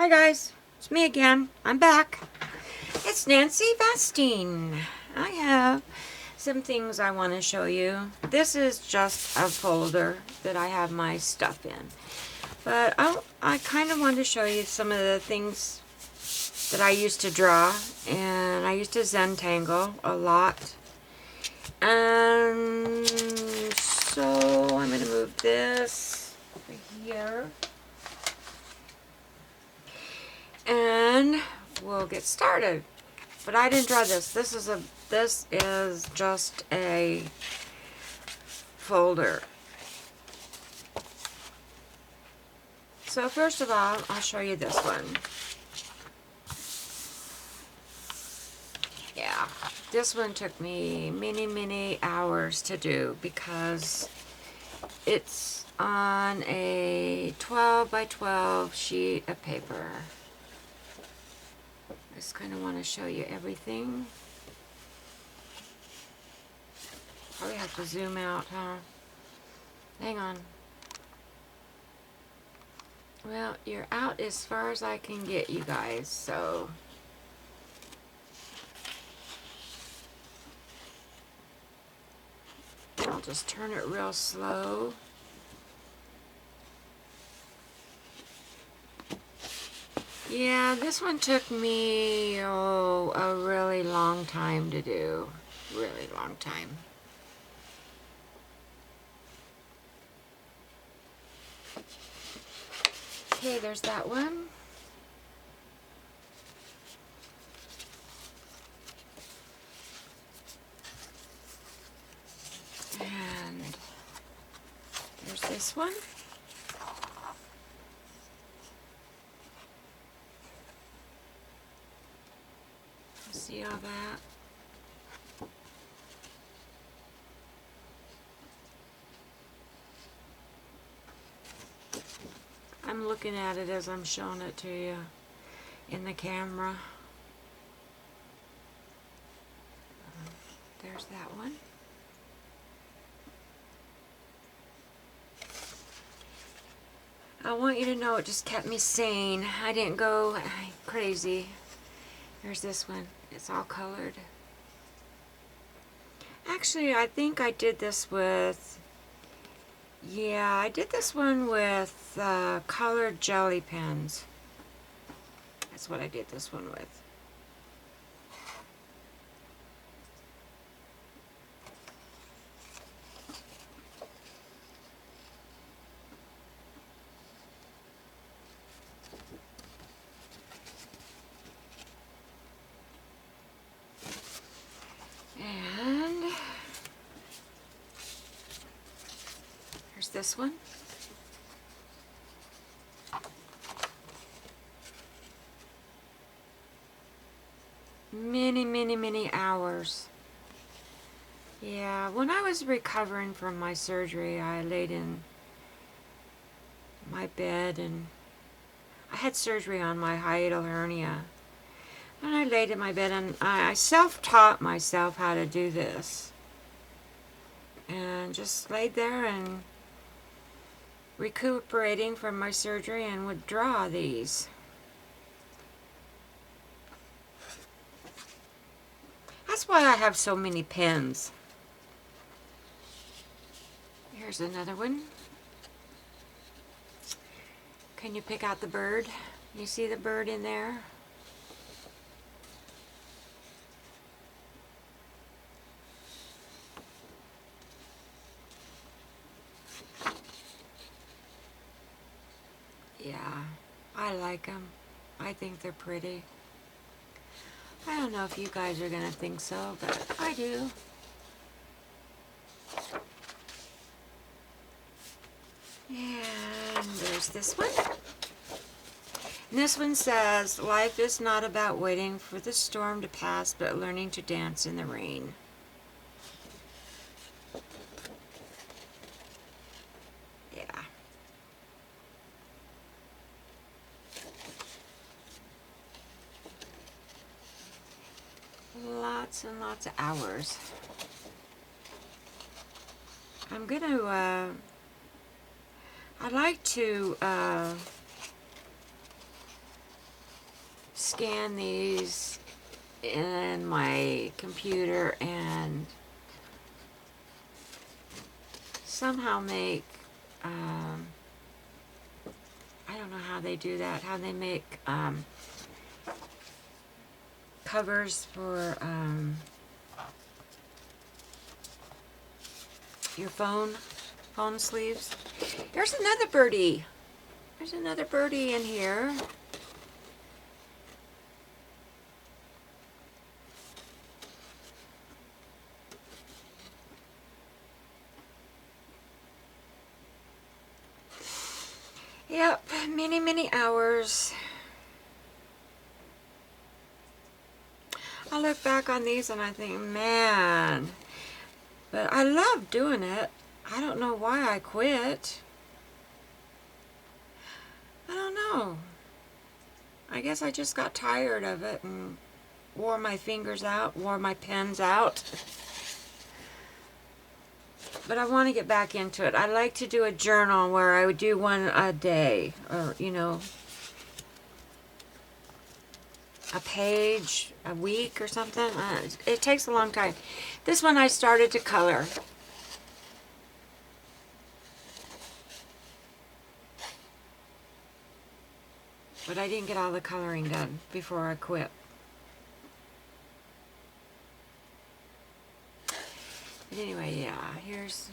Hi guys, it's me again. I'm back. It's Nancy Vastine. I have some things I want to show you. This is just a folder that I have my stuff in. But I kind of want to show you some of the things that I used to draw. And I used to Zentangle a lot. And so I'm going to move this over here. And we'll get started. But I didn't draw this. This is just a folder. So first of all, I'll show you this one. Yeah, this one took me many hours to do because it's on a 12 by 12 sheet of paper. Just kind of want to show you everything. Probably have to zoom out, huh? Hang on. Well, you're out as far as I can get you guys, so. I'll just turn it real slow. Yeah, this one took me, a really long time to do. Really long time. Okay, there's that one. And there's this one. See all that? I'm looking at it as I'm showing it to you in the camera. There's that one. I want you to know it just kept me sane. I didn't go crazy. There's this one. It's all colored. Actually, I think I did this with, yeah, I did this one with colored jelly pens. That's what I did this one with. And there's this one. Many hours. Yeah, when I was recovering from my surgery, I laid in my bed and I had surgery on my hiatal hernia. And I laid in my bed and I self-taught myself how to do this. And just laid there and recuperating from my surgery and would draw these. That's why I have so many pens. Here's another one. Can you pick out the bird? You see the bird in there? Yeah, I like them. I think they're pretty. I don't know if you guys are going to think so, but I do. And there's this one. And this one says, life is not about waiting for the storm to pass, but learning to dance in the rain. Yeah. Lots and lots of hours. I'm going to, I like to scan these in my computer and somehow make, I don't know how they do that, how they make covers for your phone sleeves. There's another birdie. There's another birdie in here. Yep, many hours. I look back on these and I think, man, but I love doing it. I don't know why I quit. I don't know. I guess I just got tired of it and wore my fingers out, wore my pens out. But I want to get back into it. I like to do a journal where I would do one a day, or, you know, a page a week or something. It takes a long time. This one I started to color. But I didn't get all the coloring done before I quit. But anyway, yeah, here's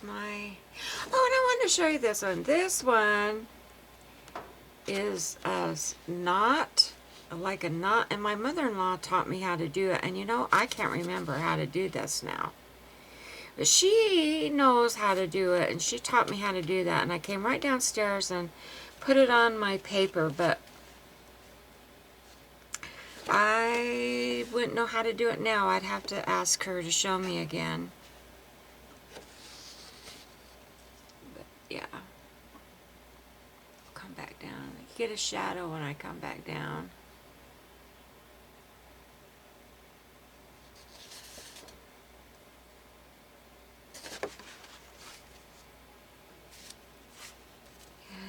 my... Oh, and I wanted to show you this one. This one is a knot, like a knot, and my mother-in-law taught me how to do it. And you know, I can't remember how to do this now. But she knows how to do it, and she taught me how to do that. And I came right downstairs and put it on my paper, but I wouldn't know how to do it now. I'd have to ask her to show me again. But yeah. Come back down. Get a shadow when I come back down.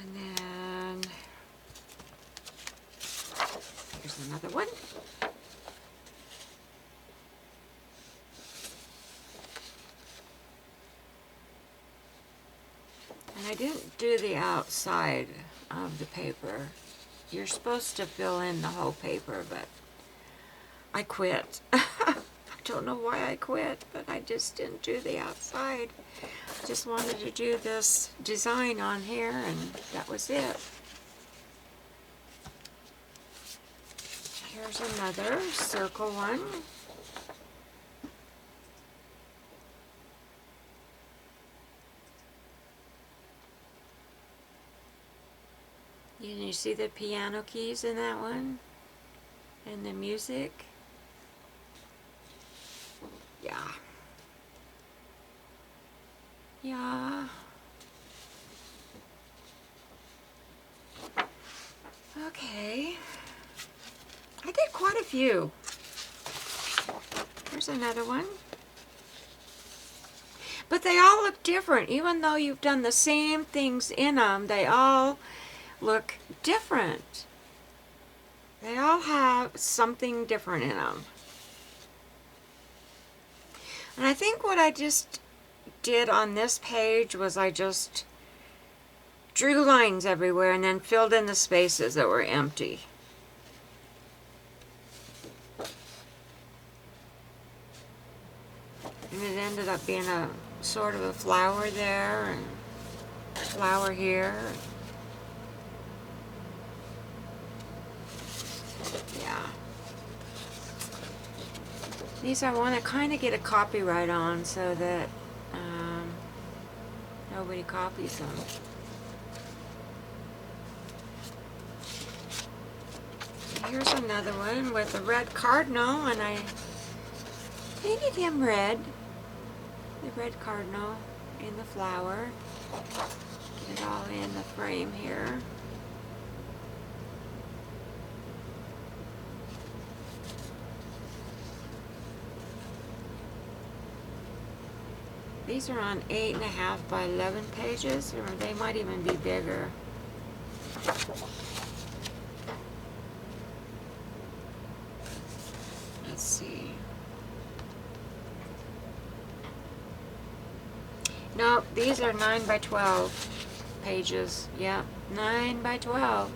And then here's another one. And I didn't do the outside of the paper. You're supposed to fill in the whole paper, but I quit. I don't know why I quit, but I just didn't do the outside. I just wanted to do this design on here, and that was it. Here's another circle one. You see the piano keys in that one? And the music? Yeah. Yeah. Okay. I did quite a few. Here's another one. But they all look different. Even though you've done the same things in them, they all look different. They all have something different in them. And I think what I just did on this page was I just drew lines everywhere and then filled in the spaces that were empty. And it ended up being a sort of a flower there and a flower here. Yeah. These I want to kind of get a copyright on so that nobody copies them. Here's another one with a red cardinal, and I painted him red. The red cardinal in the flower. Get it all in the frame here. These are on 8.5 by 11 pages, or they might even be bigger. Nope, these are 9 by 12 pages. Yep, 9 by 12.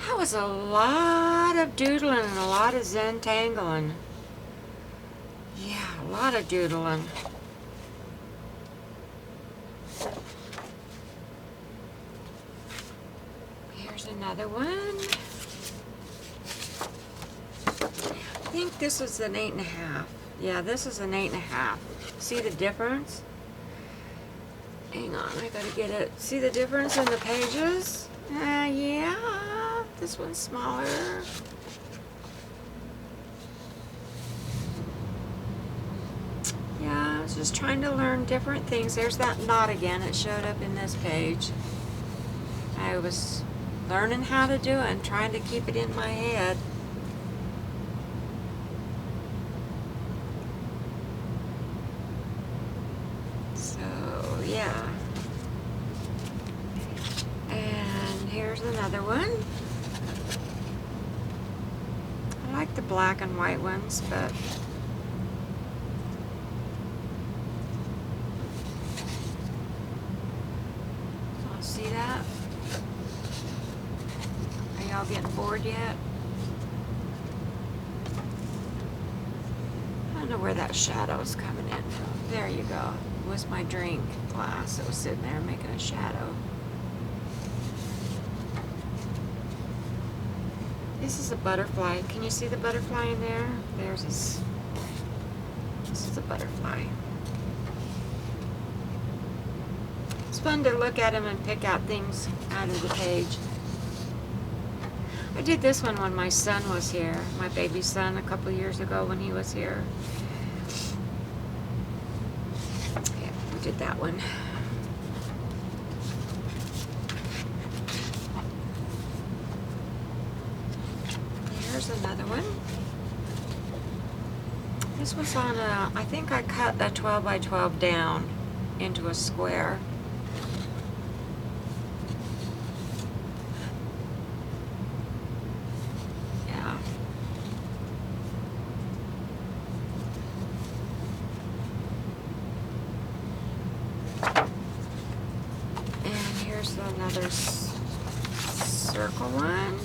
That was a lot of doodling and a lot of Zentangling. Yeah, a lot of doodling. Here's another one. I think this is an 8.5. Yeah, this is an 8.5. See the difference? Hang on, I gotta get it. See the difference in the pages? Yeah, this one's smaller. Yeah, I was just trying to learn different things. There's that knot again. It showed up in this page. I was learning how to do it and trying to keep it in my head. So, yeah. And here's another one. I like the black and white ones, but see that? Are y'all getting bored yet? I don't know where that shadow's coming in from. There you go. It was my drink glass that was sitting there making a shadow. This is a butterfly. Can you see the butterfly in there? There's this. This is a butterfly. It's fun to look at them and pick out things out of the page. I did this one when my son was here, my baby son, a couple years ago when he was here. Yeah, we did that one. Here's another one. This was on a, I think I cut a 12 by 12 down into a square. Here's another circle one.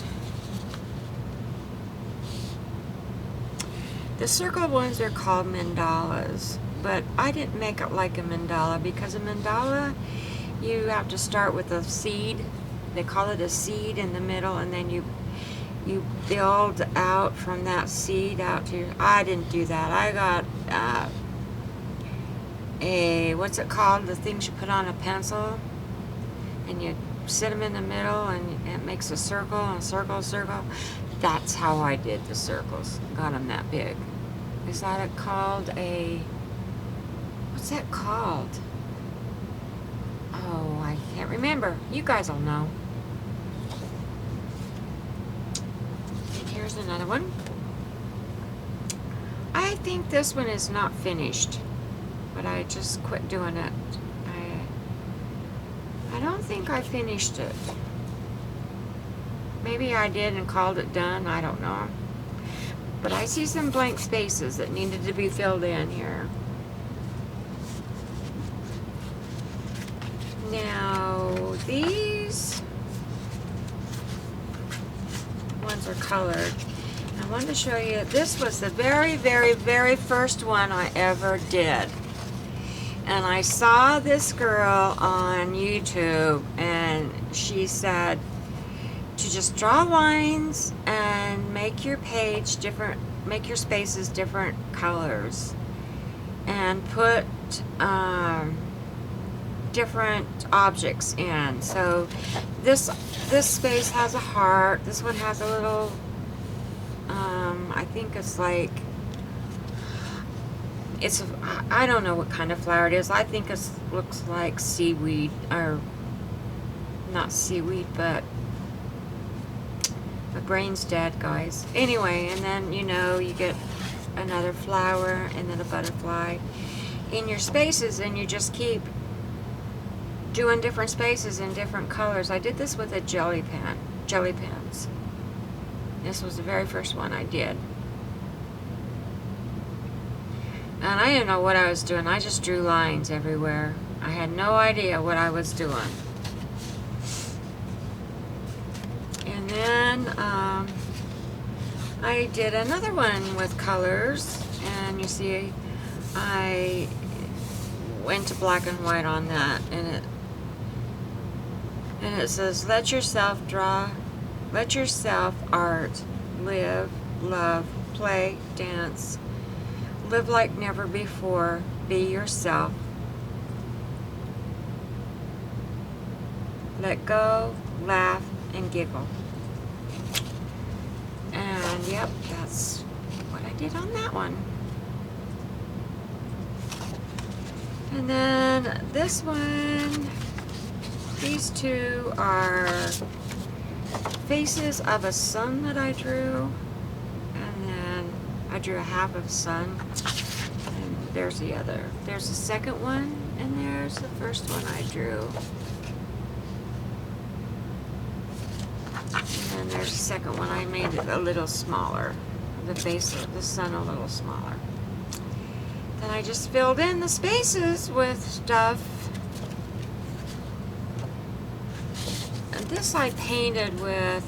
The circle ones are called mandalas, but I didn't make it like a mandala because a mandala, you have to start with a seed. They call it a seed in the middle, and then you build out from that seed out to. I didn't do that. I got what's it called? The things you put on a pencil. And you sit them in the middle and it makes a circle and a circle, circle. That's how I did the circles. Got them that big. Is that called a, what's that called? Oh, I can't remember. You guys will know. And here's another one. I think this one is not finished, but I just quit doing it. I don't think I finished it. Maybe I did and called it done. I don't know. But I see some blank spaces that needed to be filled in here. Now, these ones are colored. I wanted to show you, this was the very, very, very first one I ever did. And I saw this girl on YouTube, and she said to just draw lines and make your page different, make your spaces different colors, and put different objects in. So this space has a heart. This one has a little, I think it's like, I don't know what kind of flower it is. I think it looks like seaweed, or not seaweed, but my brain's dead, guys. Anyway, and then, you know, you get another flower and then a butterfly in your spaces, and you just keep doing different spaces in different colors. I did this with a jelly pens. This was the very first one I did. And I didn't know what I was doing. I just drew lines everywhere. I had no idea what I was doing. And then I did another one with colors, and you see I went to black and white on that, and it says, let yourself draw, let yourself art, live, love, play, dance, live like never before, be yourself, let go, laugh, and giggle. And yep, that's what I did on that one. And then this one, these two are faces of a sun that I drew. And then I drew a half of a sun. And there's the other. There's the second one, and there's the first one I drew. And then there's the second one. I made it a little smaller. The face of the sun a little smaller. Then I just filled in the spaces with stuff. And this I painted with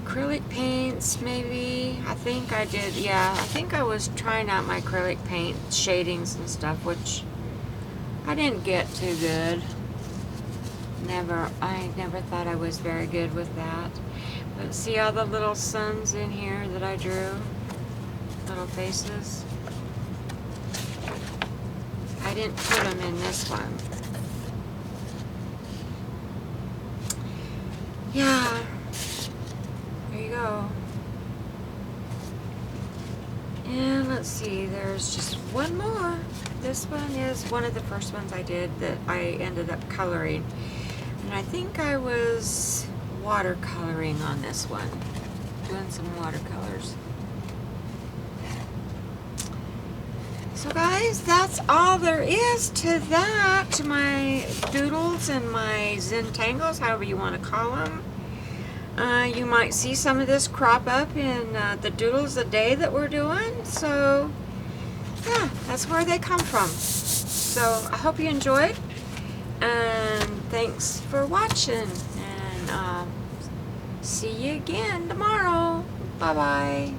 acrylic paints, maybe. I think I did, yeah. I think I was trying out my acrylic paint shadings and stuff, which I didn't get too good. I never thought I was very good with that. But see all the little suns in here that I drew? Little faces. I didn't put them in this one. Yeah. There you go. And let's see, there's just one more. This one is one of the first ones I did that I ended up coloring. And I think I was watercoloring on this one. Doing some watercolors. So guys, that's all there is to that, to my doodles and my Zentangles, however you want to call them. You might see some of this crop up in the doodles a day that we're doing. So yeah, that's where they come from. So I hope you enjoyed, and thanks for watching, and see you again tomorrow. Bye bye.